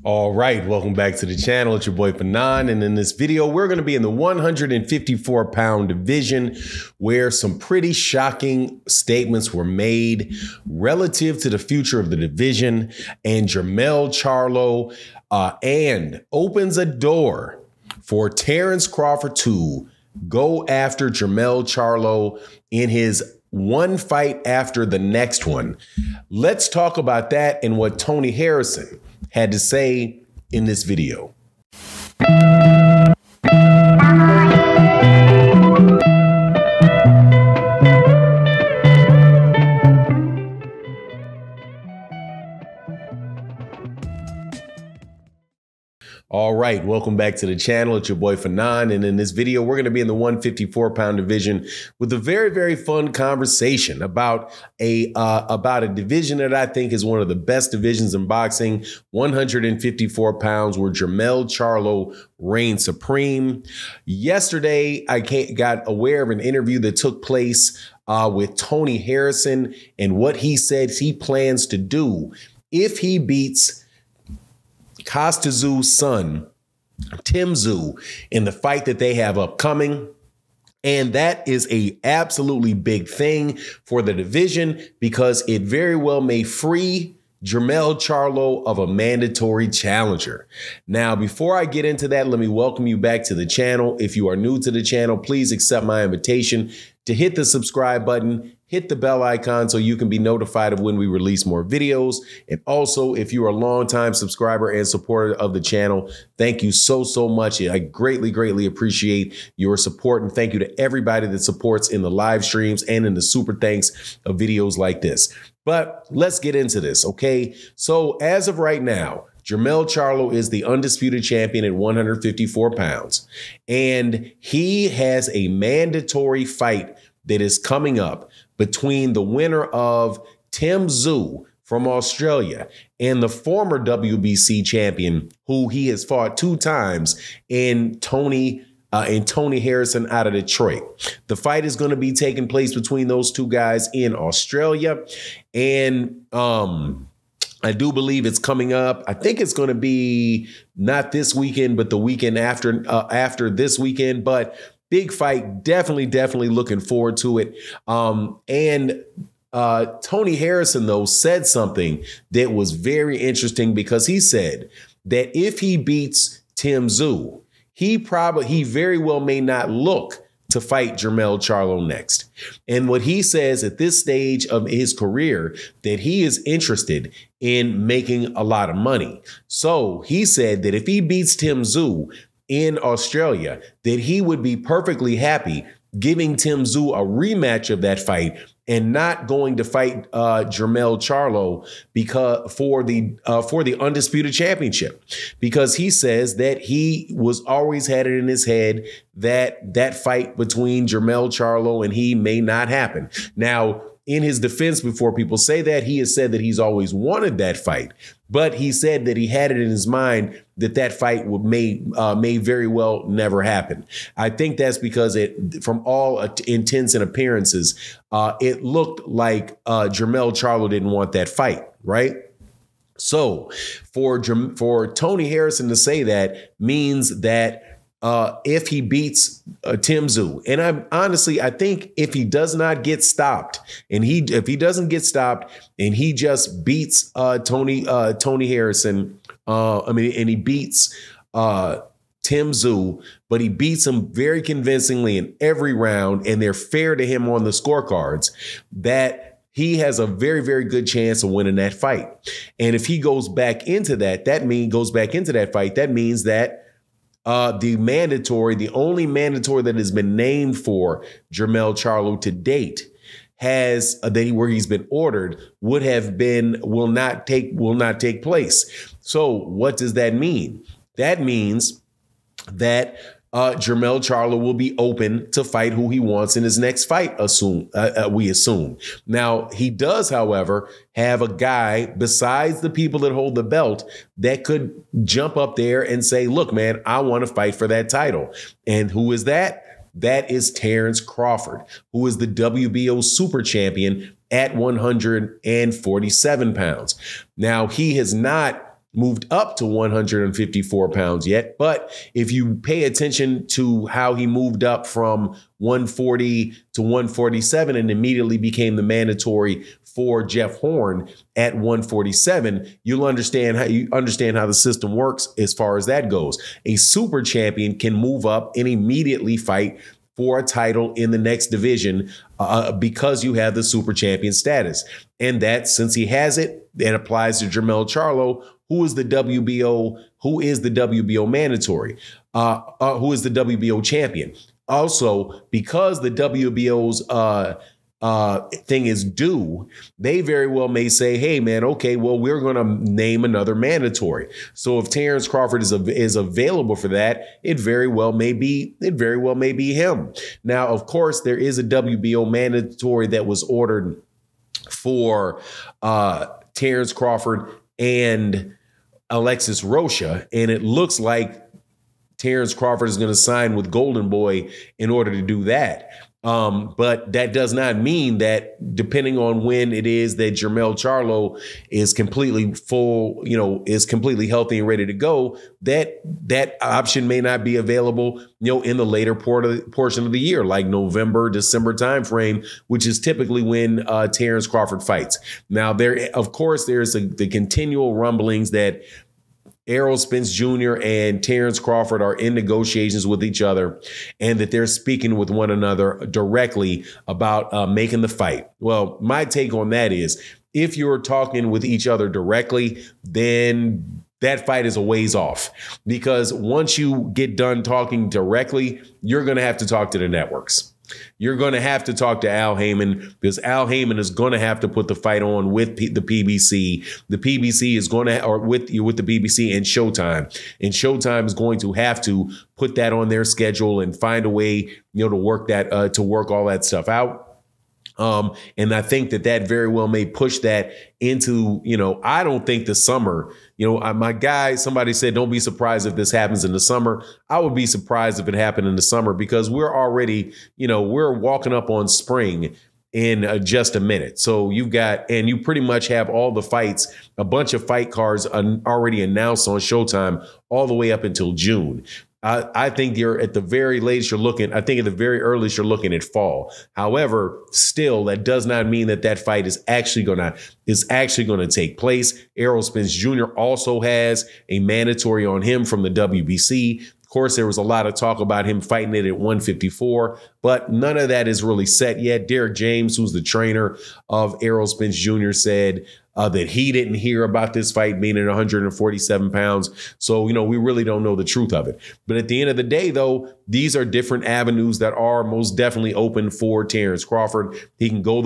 All right, welcome back to the channel. It's your boy Fanon, and in this video, we're going to be in the 154-pound division where some pretty shocking statements were made relative to the future of the division, and Jermell Charlo and opens a door for Terence Crawford to go after Jermell Charlo in his one fight after the next one. Let's talk about that and what Toney Harrison had to say in this video. All right, welcome back to the channel. It's your boy Fanon, and in this video, we're going to be in the 154-pound division with a very, very fun conversation about a division that I think is one of the best divisions in boxing. 154 pounds, where Jermell Charlo reigns supreme. Yesterday, I got aware of an interview that took place with Toney Harrison and what he said he plans to do if he beats Tsyzu's son, Tsyzu, in the fight that they have upcoming. And that is a absolutely big thing for the division because it very well may free Jermell Charlo of a mandatory challenger. Now, before I get into that, let me welcome you back to the channel. If you are new to the channel, please accept my invitation to hit the subscribe button, hit the bell icon so you can be notified of when we release more videos. And also, if you are a longtime subscriber and supporter of the channel, thank you so, so much. I greatly, greatly appreciate your support. And thank you to everybody that supports in the live streams and in the super thanks of videos like this. But let's get into this, okay? So as of right now, Jermell Charlo is the undisputed champion at 154 pounds. And he has a mandatory fight that is coming up between the winner of Tsyzu from Australia and the former WBC champion, who he has fought 2 times, in Toney Harrison out of Detroit. The fight is going to be taking place between those 2 guys in Australia. And I do believe it's coming up. I think it's going to be not this weekend, but the weekend after this weekend. But big fight, definitely looking forward to it. And Toney Harrison, though, said something that was very interesting because he said that if he beats Tsyzu, he very well may not look to fight Jermell Charlo next. And what he says at this stage of his career, that he is interested in making a lot of money. So he said that if he beats Tsyzu in Australia, that he would be perfectly happy giving Tsyzu a rematch of that fight and not going to fight Jermell Charlo because for the undisputed championship, because he says that he was always had it in his head that that fight between Jermell Charlo and he may not happen. Now, in his defense, before people say that, he has said that he's always wanted that fight, but he said that he had it in his mind that that fight may very well never happen. I think that's because from all intents and appearances, it looked like Jermell Charlo didn't want that fight, right? So for Toney Harrison to say that means that if he beats Tsyzu, and I think if he does not get stopped, and if he doesn't get stopped and he just beats Toney Harrison, and he beats Tsyzu, but he beats him very convincingly in every round, and they're fair to him on the scorecards, that he has a very, very good chance of winning that fight. And if he goes back into that, that means that the only mandatory that has been named for Jermell Charlo to date where he's been ordered will not take place. So what does that mean? That means that Jermell Charlo will be open to fight who he wants in his next fight, we assume. Now, he does, however, have a guy besides the people that hold the belt that could jump up there and say, look, man, I want to fight for that title. And who is that? That is Terence Crawford, who is the WBO super champion at 147 pounds. Now, he has not moved up to 154 pounds yet. But if you pay attention to how he moved up from 140 to 147 and immediately became the mandatory for Jeff Horn at 147, you'll understand how the system works as far as that goes. A super champion can move up and immediately fight for a title in the next division because you have the super champion status. And that, since he has it, that applies to Jermell Charlo, who is the WBO mandatory, who is the WBO champion. Also, because the WBO's thing is due, they very well may say, hey, man, OK, well, we're going to name another mandatory. So if Terence Crawford is available for that, it very well may be him. Now, of course, there is a WBO mandatory that was ordered for Terence Crawford and Alexis Rocha, and it looks like Terence Crawford is going to sign with Golden Boy in order to do that. But that does not mean that, depending on when it is that Jermell Charlo is completely full, is completely healthy and ready to go, that option may not be available, in the later portion of the year, like November, December timeframe, which is typically when Terence Crawford fights. Now, of course, there's the continual rumblings that Errol Spence Jr. and Terence Crawford are in negotiations with each other, and that they're speaking with one another directly about making the fight. Well, my take on that is, if you're talking with each other directly, then that fight is a ways off, because once you get done talking directly, you're going to have to talk to the networks. You're going to have to talk to Al Heyman, because Al Heyman is going to have to put the fight on with the PBC. The PBC is going to, or with the BBC and Showtime. And Showtime is going to have to put that on their schedule and find a way, to work that, to work all that stuff out. And I think that very well may push that into, I don't think the summer, my guy, somebody said, don't be surprised if this happens in the summer. I would be surprised if it happened in the summer, because we're already, we're walking up on spring in just a minute. So you pretty much have all the fights, a bunch of fight cards already announced on Showtime all the way up until June. I think at the very earliest you're looking at fall. However, still, that does not mean that fight is actually going to take place. Errol Spence Jr. also has a mandatory on him from the WBC. Of course, there was a lot of talk about him fighting it at 154, but none of that is really set yet. Derek James, who's the trainer of Errol Spence Jr., said that he didn't hear about this fight being at 147 pounds. So, we really don't know the truth of it. But at the end of the day, though, these are different avenues that are most definitely open for Terence Crawford. He can go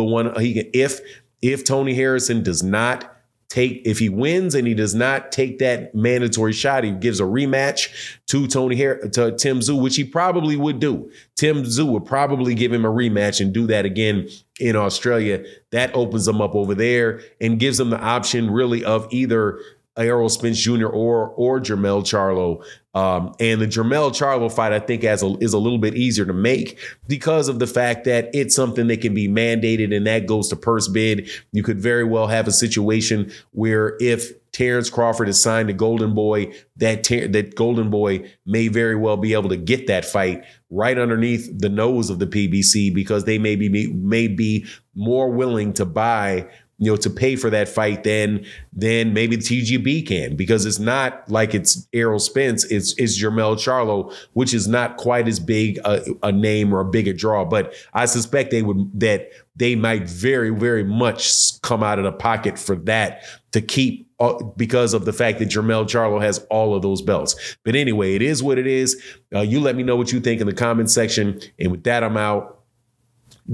if Tony Harrison does not if he wins and he does not take that mandatory shot, he gives a rematch to Tim Tszyu, which he probably would do. Tim Tszyu would probably give him a rematch and do that again in Australia. That opens him up over there and gives him the option really of either Errol Spence Jr. or Jermell Charlo. And the Jermell Charlo fight, I think, is a little bit easier to make because of the fact that it's something that can be mandated, and that goes to purse bid. You could very well have a situation where if Terence Crawford is signed to Golden Boy, that Golden Boy may very well be able to get that fight right underneath the nose of the PBC, because they may be more willing to buy, to pay for that fight than maybe the TGB can, because it's not like it's Errol Spence, it's Jermell Charlo, which is not quite as big a name or a bigger draw. But I suspect they might very, very much come out of the pocket for that to keep, because of the fact that Jermell Charlo has all of those belts. But anyway, it is what it is. You let me know what you think in the comment section. And with that, I'm out.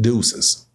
Deuces.